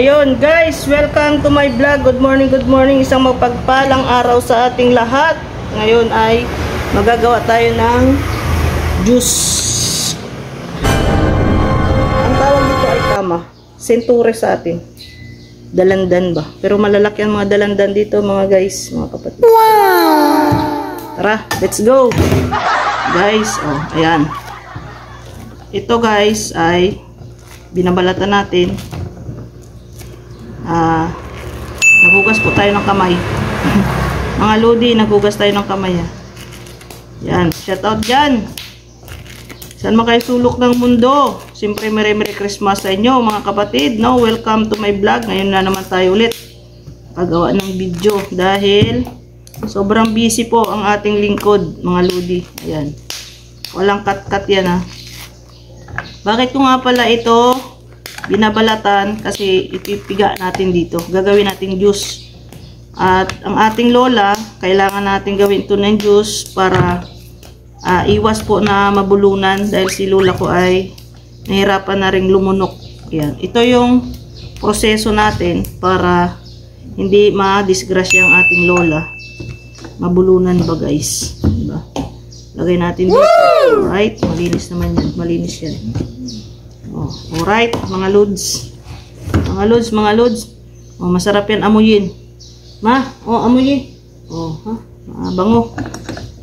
Ayun guys, welcome to my vlog. Good morning, good morning. Isang mapagpalang araw sa ating lahat. Ngayon ay magagawa tayo ng juice. Ang tawag dito ay kama. Centure sa atin. Dalandan ba? Pero malalaki ang mga dalandan dito mga guys, mga kapatid. Wow! Tara, let's go! Guys, oh, ayan. Ito guys ay binabalatan natin. Naghugas po tayo ng kamay. Mga lodi, naghugas tayo ng kamay. Yan, shout out dyan. Saan man kayo sulok ng mundo. Siyempre, Merry Christmas sa inyo mga kapatid. No? Welcome to my vlog. Ngayon na naman tayo ulit paggawa ng video. Dahil sobrang busy po ang ating lingkod mga lodi. Ayan. Walang cut-cut yan ha. Bakit ko nga pala ito binabalatan? Kasi ipipiga natin dito. Gagawin natin juice. At ang ating lola, kailangan natin gawin ito ng juice para iwas po na mabulunan. Dahil si lola ko ay nahirapan na rin lumunok. Yan. Ito yung proseso natin para hindi ma-disgrasya ang ating lola. Mabulunan ba guys? Diba? Lagay natin dito. Alright. Malinis naman yan. Malinis yan. Oh, alright, mga lods. Mga lods. Oh, masarap yan amuyin. Ma, oh, amuyin. Oh, ha? Bango.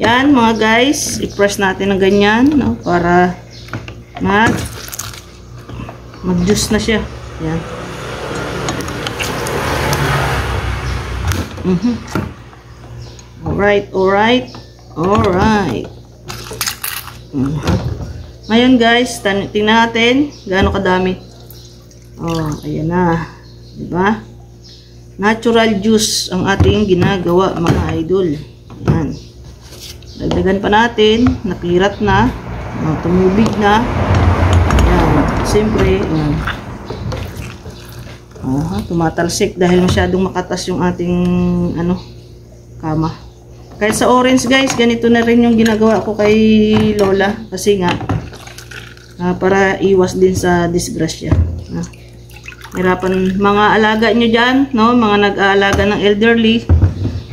Yan, mga guys. I-press natin ng ganyan, no? Para mag-juice na siya. Yan. Alright. Ngayon guys, tingnan natin gaano kadami. Oh, ayan na. Diba? Natural juice ang ating ginagawa mga idol. Ayan. Dagdagan pa natin. Napirat na. Tumubig na. Ayan. Siyempre, tumatalsik dahil masyadong makatas yung ating kama. Kahit sa orange guys, ganito na rin yung ginagawa ko kay lola. Kasi nga, para iwas din sa disgrasya. Hirapan mga alaga nyo dyan, no? Mga nag-aalaga ng elderly,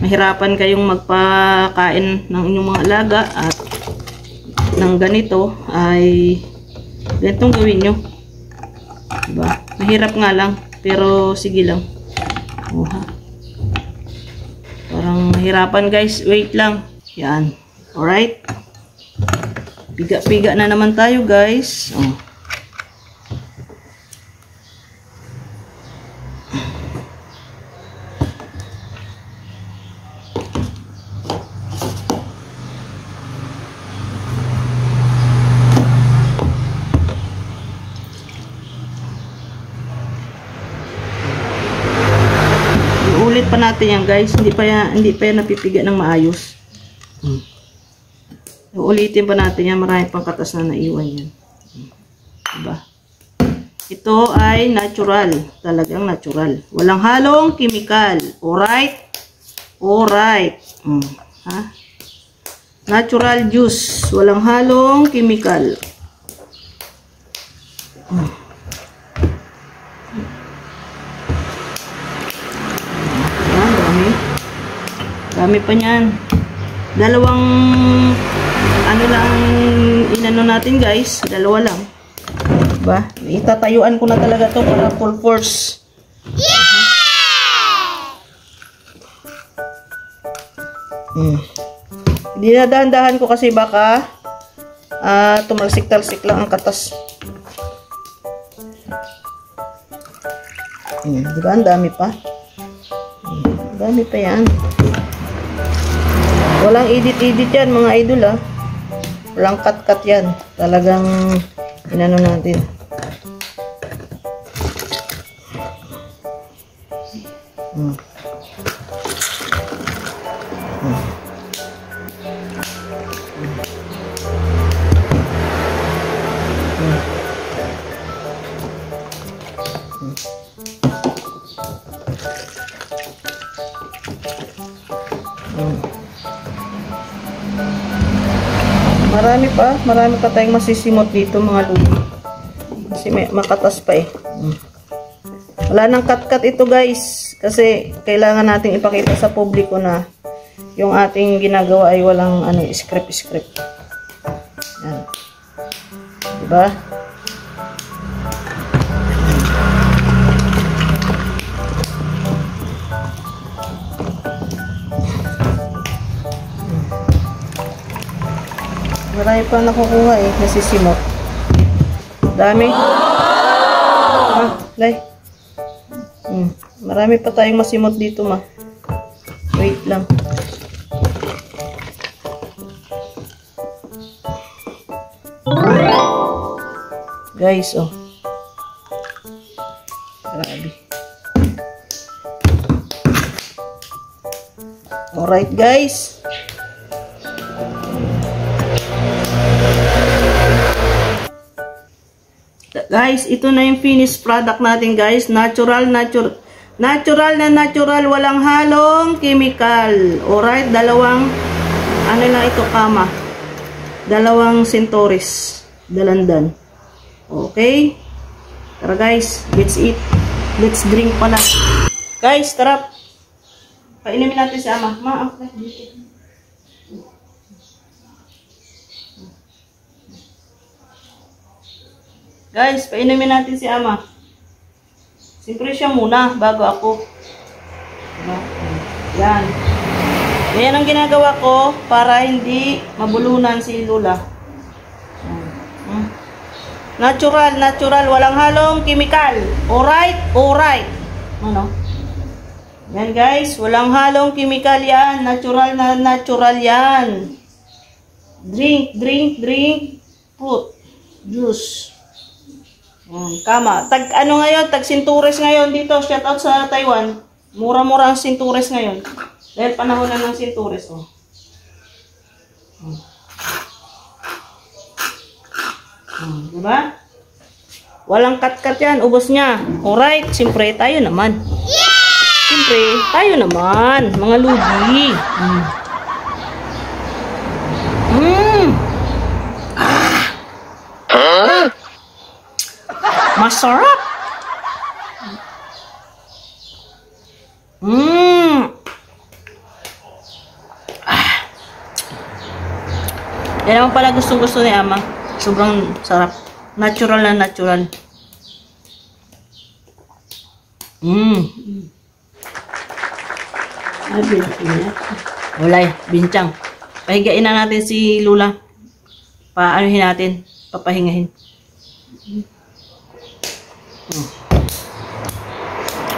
mahirapan kayong magpakain ng inyong mga alaga at ng ganito ay ganitong gawin nyo. Diba? Mahirap nga lang, pero sige lang. Parang mahirapan guys, wait lang. Yan, alright. Piga-piga na naman tayo guys. Oh. Ulit pa natin yan guys. Hindi pa yan napipiga ng maayos. Ulitin pa natin yan. Marami pang katas na naiwan yan. Diba? Ito ay natural. Talagang natural. Walang halong chemical. Alright? Alright. Ha? Natural juice. Walang halong chemical. Ayan, dami pa niyan. Dalawang lang inano natin guys, dalawa lang. Diba? Itatayuan ko na talaga to para full force. Dinadahan-dahan ko kasi baka tumalsik-talsik lang ang katas. Diba? Ang dami pa. Ang dami pa yan. Walang edit-edit yan mga idol ha. Walang cut-cut yan. Talagang inano natin. Marami pa tayong masisimot dito mga lubi. Kasi may makatas pa eh. Wala nang cut-cut ito guys. Kasi kailangan nating ipakita sa publiko na yung ating ginagawa ay walang script. Yan. Diba? Marami pa nakukuha nasisimot. Dami. Lay. Marami pa tayong masimot dito, ma. Wait lang. Guys, oh. Grabe. Alright, guys. Guys, ito na yung finished product natin, guys. Natural, walang halong chemical. Alright, dalawang lang ito, kama. Dalawang Centauris. Dalandan. Okay? Tara, guys. Let's eat. Let's drink pala. Guys, tara. Painumin natin si ama. Okay. Dito. Guys, painumin natin si ama. Siyempre siya muna, bago ako. Yan. Yan ang ginagawa ko para hindi mabulunan si Lola. Natural, walang halong chemical. Alright? Ano? Yan guys, walang halong chemical yan. Natural yan. Drink. Fruit. Juice. Kama. Tag Centauris ngayon dito. Shout out sa Taiwan. Mura-mura ang Centauris ngayon. Dahil panahon na ng Centauris. Oh. Diba? Walang cut-cut yan. Ubos niya. Alright. Siyempre, tayo naman. Siyempre, tayo naman. Mga ludi. Masarap. Yan naman pala gustong-gusto ni ama. Sobrang sarap. Natural. Walay, bincang. Pahigain na natin si Lola. Paanohin natin. Papahingahin.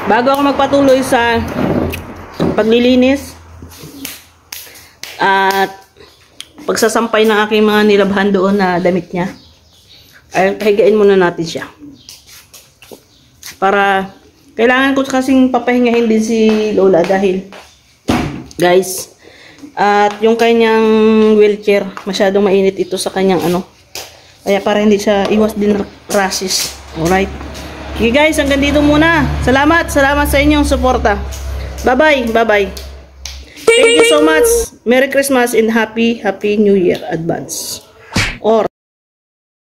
Bago ako magpatuloy sa paglilinis at pagsasampay ng aking mga nilabhan doon na damit niya, ay pahigain muna natin siya. Para kailangan ko kasing papahingahin din si Lola dahil guys, at yung kanyang wheelchair masyadong mainit ito sa kanyang kaya para hindi siya iwas din rashes. Alright. Okay guys, hanggang dito muna. Salamat sa inyong suporta. Bye-bye. Thank you so much. Merry Christmas and Happy New Year advance.